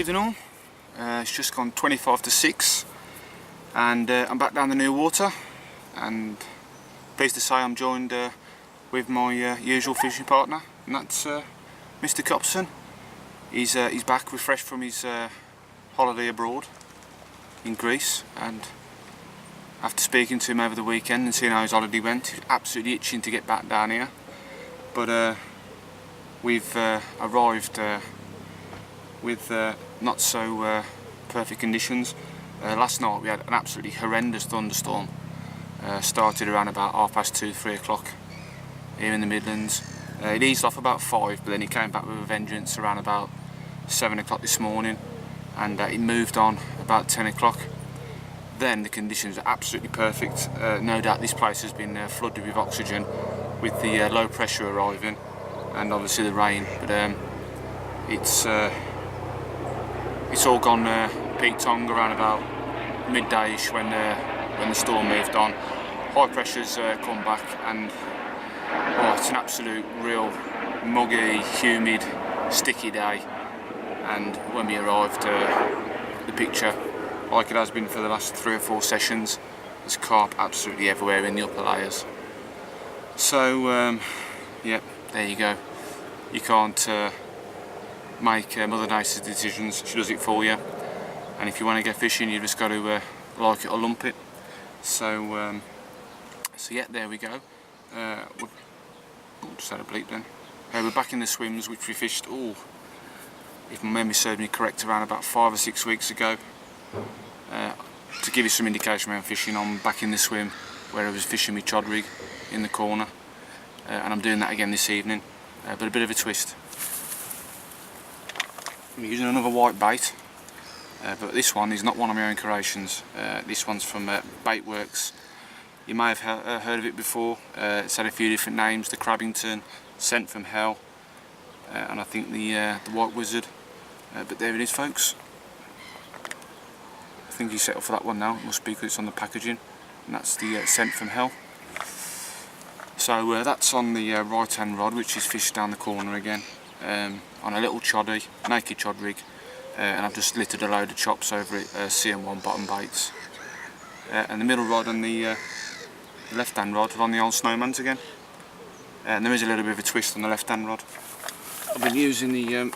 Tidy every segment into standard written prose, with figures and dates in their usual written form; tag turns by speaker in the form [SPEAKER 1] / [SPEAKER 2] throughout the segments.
[SPEAKER 1] evening all. It's just gone 25 to 6 and I'm back down the new water, and pleased to say I'm joined with my usual fishing partner, and that's Mr. Copson. He's back refreshed from his holiday abroad in Greece, and after speaking to him over the weekend and seeing how his holiday went, he was absolutely itching to get back down here. But we've arrived with not so perfect conditions. Last night we had an absolutely horrendous thunderstorm. Started around about 2:30, 3 o'clock here in the Midlands. It eased off about 5, but then it came back with a vengeance around about 7 o'clock this morning, and it moved on about 10 o'clock. Then the conditions are absolutely perfect. No doubt this place has been flooded with oxygen with the low pressure arriving and obviously the rain, but it's all gone peak tongue around about midday-ish when the storm moved on. High pressure's come back, and it's an absolute real muggy, humid, sticky day. And when we arrived, the picture, like it has been for the last 3 or 4 sessions, there's carp absolutely everywhere in the upper layers. So yeah, there you go. You can't make Mother Nature's decisions, she does it for you. And if you want to go fishing, you've just got to like it or lump it. So yeah, there we go. Just had a bleep then. We're back in the swims, which we fished, if my memory serves me correct, around about 5 or 6 weeks ago. To give you some indication around fishing, I'm back in the swim where I was fishing with chod rig in the corner, and I'm doing that again this evening, but a bit of a twist. I'm using another white bait, but this one is not one of my own creations. This one's from Baitworks. You may have heard of it before. It's had a few different names: the Crabbington, Scent from Hell, and I think the White Wizard. But there it is, folks. I think you set up for that one now. It must be because it's on the packaging, and that's the Scent from Hell. So that's on the right hand rod, which is fished down the corner again, on a little choddy, naked chod rig, and I've just littered a load of chops over it, CM1 bottom baits. And the middle rod and the left hand rod are on the old Snowmans again, and there is a little bit of a twist on the left hand rod. I've been using the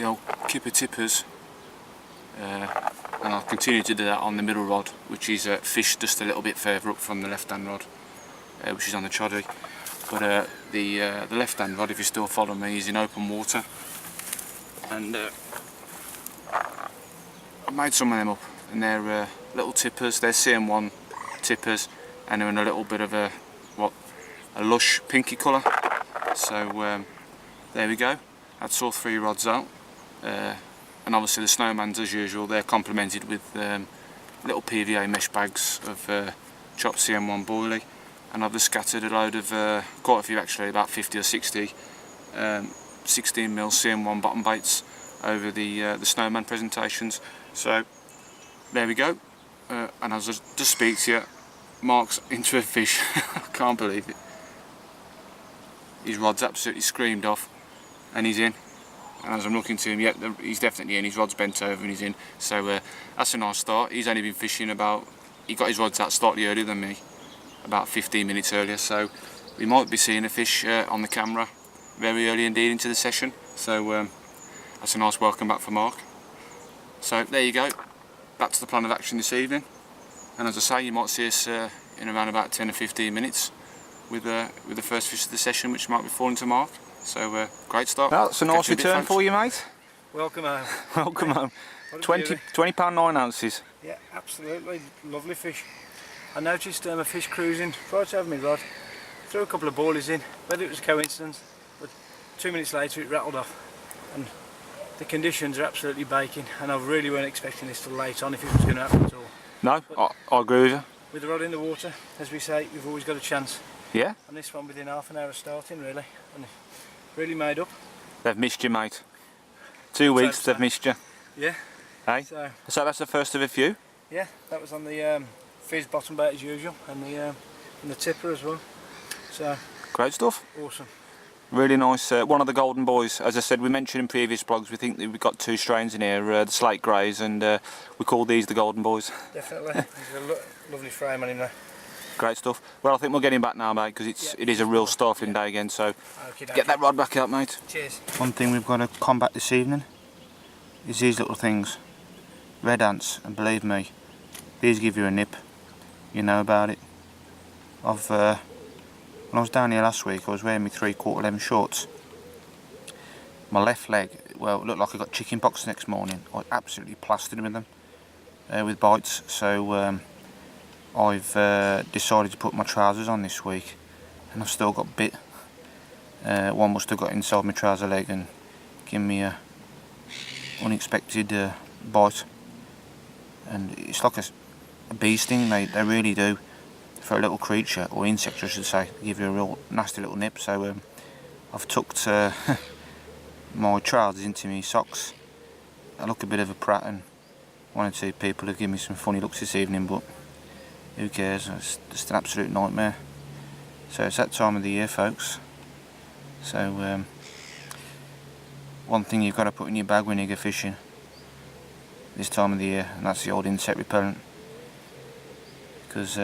[SPEAKER 1] old Kipper tippers, and I'll continue to do that on the middle rod, which is fished just a little bit further up from the left hand rod, which is on the choddy. But the left hand rod, if you still follow me, is in open water, and I made some of them up, and they're little tippers. They're CM1 tippers, and they're in a little bit of a lush pinky colour. So there we go. That's all 3 rods out, and obviously the Snowmans, as usual, they're complemented with little PVA mesh bags of chopped CM1 Brolly. And I've just scattered a load of, quite a few actually, about 50 or 60 16mm CM1 bottom baits over the Snowman presentations. So there we go. And as I just speak to you, Mark's into a fish. I can't believe it. His rod's absolutely screamed off, and he's in. And as I'm looking to him, yeah, he's definitely in. His rod's bent over and he's in. So that's a nice start. He's only been fishing he got his rods out slightly earlier than me, about 15 minutes earlier, so we might be seeing a fish on the camera very early indeed into the session. So that's a nice welcome back for Mark. So there you go, that's the plan of action this evening, and as I say, you might see us in around about 10 or 15 minutes with the first fish of the session, which might be falling to Mark. So great start.
[SPEAKER 2] Well, that's a nice return for you, mate.
[SPEAKER 3] Welcome home.
[SPEAKER 2] Welcome home. 20 pound 9 ounces.
[SPEAKER 3] Yeah, absolutely lovely fish. I noticed a fish cruising right over my rod, threw a couple of boilies in, whether it was a coincidence, but 2 minutes later it rattled off, and the conditions are absolutely baking, and I really weren't expecting this till late on if it was going to happen at all.
[SPEAKER 2] No, I agree with you.
[SPEAKER 3] With the rod in the water, as we say, we've always got a chance.
[SPEAKER 2] Yeah.
[SPEAKER 3] And this one within half an hour of starting, really, and really made up.
[SPEAKER 2] They've missed you, mate. 2 weeks, they've missed you.
[SPEAKER 3] Yeah.
[SPEAKER 2] Hey? So that's the first of a few?
[SPEAKER 3] Yeah, that was on the fizz bottom bait as usual, and the tipper as well. So
[SPEAKER 2] great stuff.
[SPEAKER 3] Awesome.
[SPEAKER 2] Really nice. One of the golden boys. As I said, we mentioned in previous blogs, we think that we've got 2 strains in here, the slate greys, and we call these the golden boys.
[SPEAKER 3] Definitely. There's a lovely frame on him there.
[SPEAKER 2] Great stuff. Well, I think we'll get him back now, mate, because it is a real stifling day again. So get that rod back out, mate.
[SPEAKER 3] Cheers.
[SPEAKER 2] One thing we've got to combat this evening is these little things, red ants, and believe me, these give you a nip. You know about it. When I was down here last week, I was wearing my 3/4 11 shorts. My left leg, well, it looked like I got chicken pox the next morning. I absolutely plastered with them, with bites. So I've decided to put my trousers on this week, and I've still got bit. One must have got inside my trouser leg and given me a unexpected bite. And it's like a bee sting. They really do. For a little creature, or insect I should say, they give you a real nasty little nip. So I've tucked my trousers into my socks. I look a bit of a prat, and 1 or 2 people have given me some funny looks this evening, but who cares? It's just an absolute nightmare. So it's that time of the year, folks. So one thing you've got to put in your bag when you go fishing this time of the year, and that's the old insect repellent, because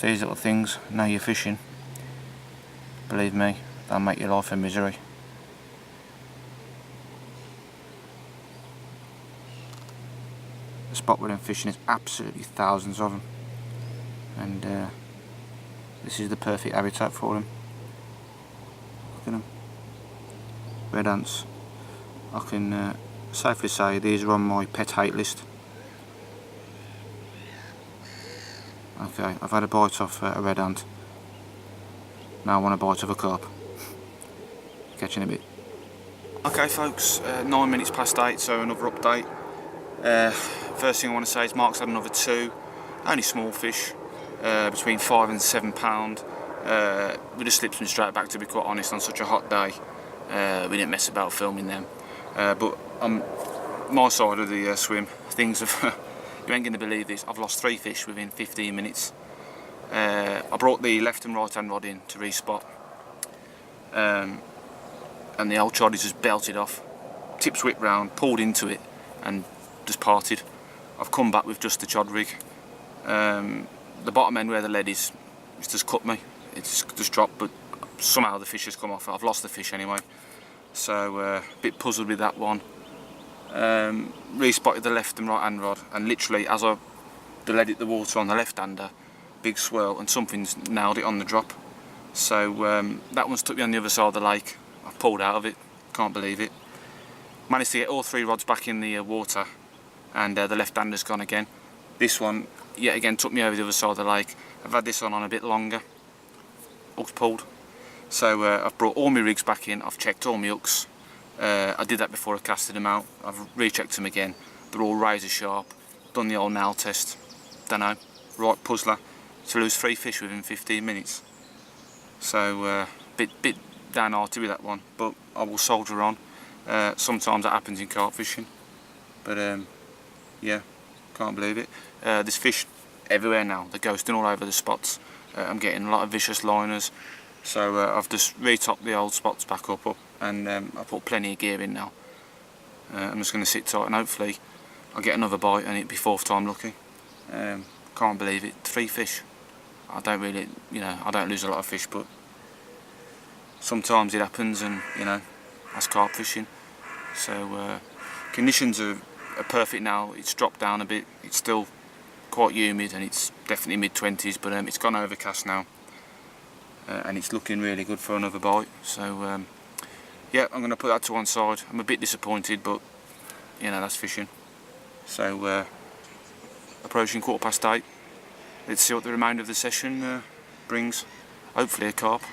[SPEAKER 2] these little things know you're fishing, believe me, they'll make your life a misery. The spot where I'm fishing is absolutely thousands of them, and this is the perfect habitat for them. Look at them, red ants. I can safely say these are on my pet hate list. Okay, I've had a bite off a red ant. Now I want a bite of a carp. Catch you in a bit. Okay folks, 9 minutes past 8, so another update. First thing I want to say is Mark's had another 2, only small fish, between 5 and 7 pound. We just slipped them straight back, to be quite honest, on such a hot day. We didn't mess about filming them. But on my side of the swim, things have... You ain't going to believe this, I've lost 3 fish within 15 minutes. I brought the left and right hand rod in to respot, and the old choddy just belted off. Tips whipped round, pulled into it and just parted. I've come back with just the chod rig. The bottom end where the lead is, it's just cut me. It's just dropped, but somehow the fish has come off. I've lost the fish anyway. So a bit puzzled with that one. Respotted the left and right hand rod, and literally as I let it the water on the left hander, big swirl, and something's nailed it on the drop. So that one's took me on the other side of the lake. I pulled out of it, can't believe it. Managed to get all 3 rods back in the water, and the left hander's gone again. This one yet again took me over the other side of the lake. I've had this on a bit longer. Hooks pulled. So I've brought all my rigs back in, I've checked all my hooks. I did that before I casted them out. I've rechecked them again. They're all razor sharp. Done the old nail test. Don't know. Right puzzler. To lose 3 fish within 15 minutes. So bit downhearted with that one, but I will soldier on. Sometimes that happens in carp fishing. But yeah, can't believe it. There's fish everywhere now. They're ghosting all over the spots. I'm getting a lot of vicious liners. So I've just retopped the old spots back up, and I put plenty of gear in now. I'm just going to sit tight and hopefully I'll get another bite and it'll be 4th time lucky. Can't believe it, 3 fish. I don't really, I don't lose a lot of fish, but sometimes it happens, and that's carp fishing. So conditions are perfect now. It's dropped down a bit. It's still quite humid and it's definitely mid-20s, but it's gone overcast now. And it's looking really good for another bite. So yeah, I'm going to put that to one side. I'm a bit disappointed, but that's fishing. So approaching 8:15. Let's see what the remainder of the session brings. Hopefully a carp.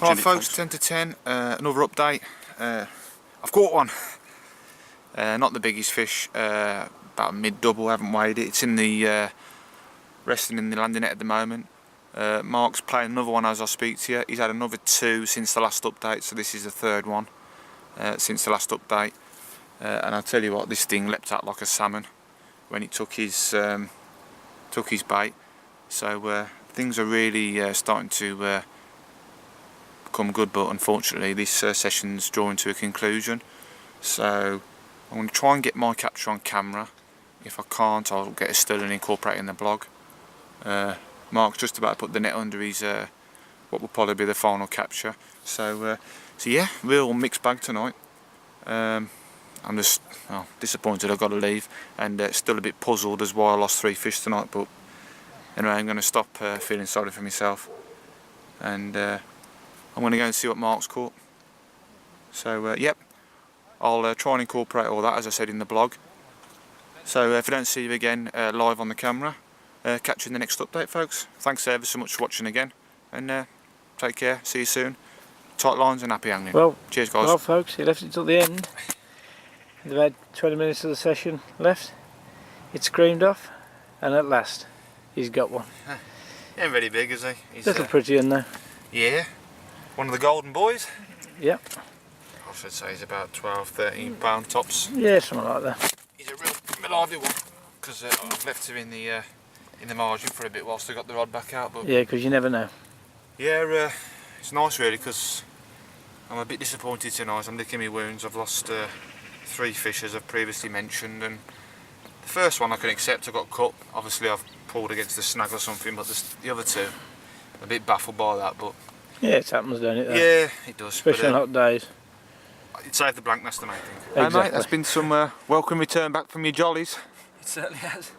[SPEAKER 2] Right folks, 10 to 10, another update. I've caught one. Not the biggest fish, about a mid-double, haven't weighed it. It's in the resting in the landing net at the moment. Mark's playing another one as I speak to you. He's had another 2 since the last update, so this is the 3rd one since the last update. And I'll tell you what, this thing leapt out like a salmon when it took his bait. So things are really starting to come good, but unfortunately this session's drawing to a conclusion. So I'm going to try and get my capture on camera. If I can't, I'll get a still and incorporate it in the blog. Mark's just about to put the net under his what will probably be the final capture. So yeah, real mixed bag tonight. I'm just disappointed I've got to leave, and still a bit puzzled as why I lost 3 fish tonight. But anyway, I'm going to stop feeling sorry for myself, and I'm going to go and see what Mark's caught. So yep, I'll try and incorporate all that as I said in the blog. So if I don't see you again live on the camera, catch you in the next update, folks. Thanks ever so much for watching again, and take care, see you soon. Tight lines and happy angling.
[SPEAKER 3] Well,
[SPEAKER 2] cheers guys.
[SPEAKER 3] Well folks, he left it till the end. There's about 20 minutes of the session left. It screamed off, and at last he's got one.
[SPEAKER 2] He ain't very big, is he? He's
[SPEAKER 3] Little pretty one though.
[SPEAKER 2] yeah, one of the golden boys.
[SPEAKER 3] Yep.
[SPEAKER 2] I should say he's about 12-13 pound tops.
[SPEAKER 3] Yeah, something like that.
[SPEAKER 2] He's a real lively one, because I've left him in the margin for a bit whilst I got the rod back out. But
[SPEAKER 3] Yeah, because you never know.
[SPEAKER 2] yeah, it's nice really, because I'm a bit disappointed tonight. I'm licking my wounds. I've lost 3 fish as I've previously mentioned, and the first one I can accept, I got cut. Obviously I've pulled against the snag or something, but the other 2, I'm a bit baffled by that. But
[SPEAKER 3] Yeah, it happens, don't it? Though?
[SPEAKER 2] yeah, it does.
[SPEAKER 3] Especially on hot days.
[SPEAKER 2] It saved the blank, that's the main thing.
[SPEAKER 3] Exactly.
[SPEAKER 2] Hey mate, that's been some welcome return back from your jollies.
[SPEAKER 3] It certainly has.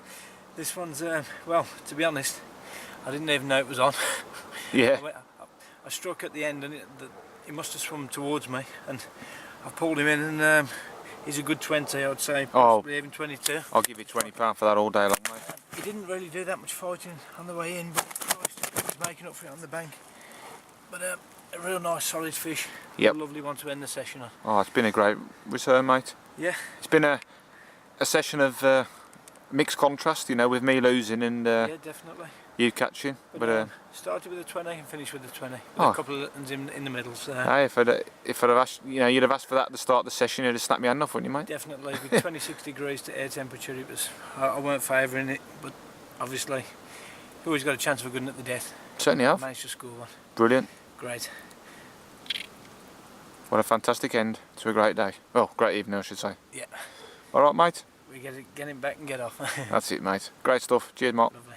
[SPEAKER 3] This one's, well, to be honest, I didn't even know it was on.
[SPEAKER 2] Yeah.
[SPEAKER 3] I struck at the end, and he must have swum towards me, and I pulled him in, and he's a good 20, I would say, possibly even 22.
[SPEAKER 2] I'll give you £20 for that all day long, mate.
[SPEAKER 3] He didn't really do that much fighting on the way in, but Christ, he was making up for it on the bank. But a real nice solid fish.
[SPEAKER 2] Yep.
[SPEAKER 3] A lovely one to end the session on.
[SPEAKER 2] Oh, it's been a great return, mate.
[SPEAKER 3] Yeah.
[SPEAKER 2] It's been a session of mixed contrast, you know, with me losing and
[SPEAKER 3] Yeah, definitely.
[SPEAKER 2] you catching. But
[SPEAKER 3] started with a 20 and finished with a 20. With
[SPEAKER 2] Oh.
[SPEAKER 3] a couple of ones in the middle. So
[SPEAKER 2] hey, if I'd have asked, you know, you'd have asked for that at the start of the session, you'd have snapped me hand off, wouldn't you, mate?
[SPEAKER 3] definitely, with 26 degrees to air temperature, it was. I weren't favouring it, but obviously, you've always got a chance of a good one at the death.
[SPEAKER 2] Certainly have.
[SPEAKER 3] Managed to score one.
[SPEAKER 2] Brilliant.
[SPEAKER 3] Great.
[SPEAKER 2] What a fantastic end to a great day. Well, great evening, I should say.
[SPEAKER 3] Yeah.
[SPEAKER 2] All right, mate.
[SPEAKER 3] We get him back and get off.
[SPEAKER 2] That's it, mate. Great stuff. Cheers, Mark.
[SPEAKER 3] Lovely.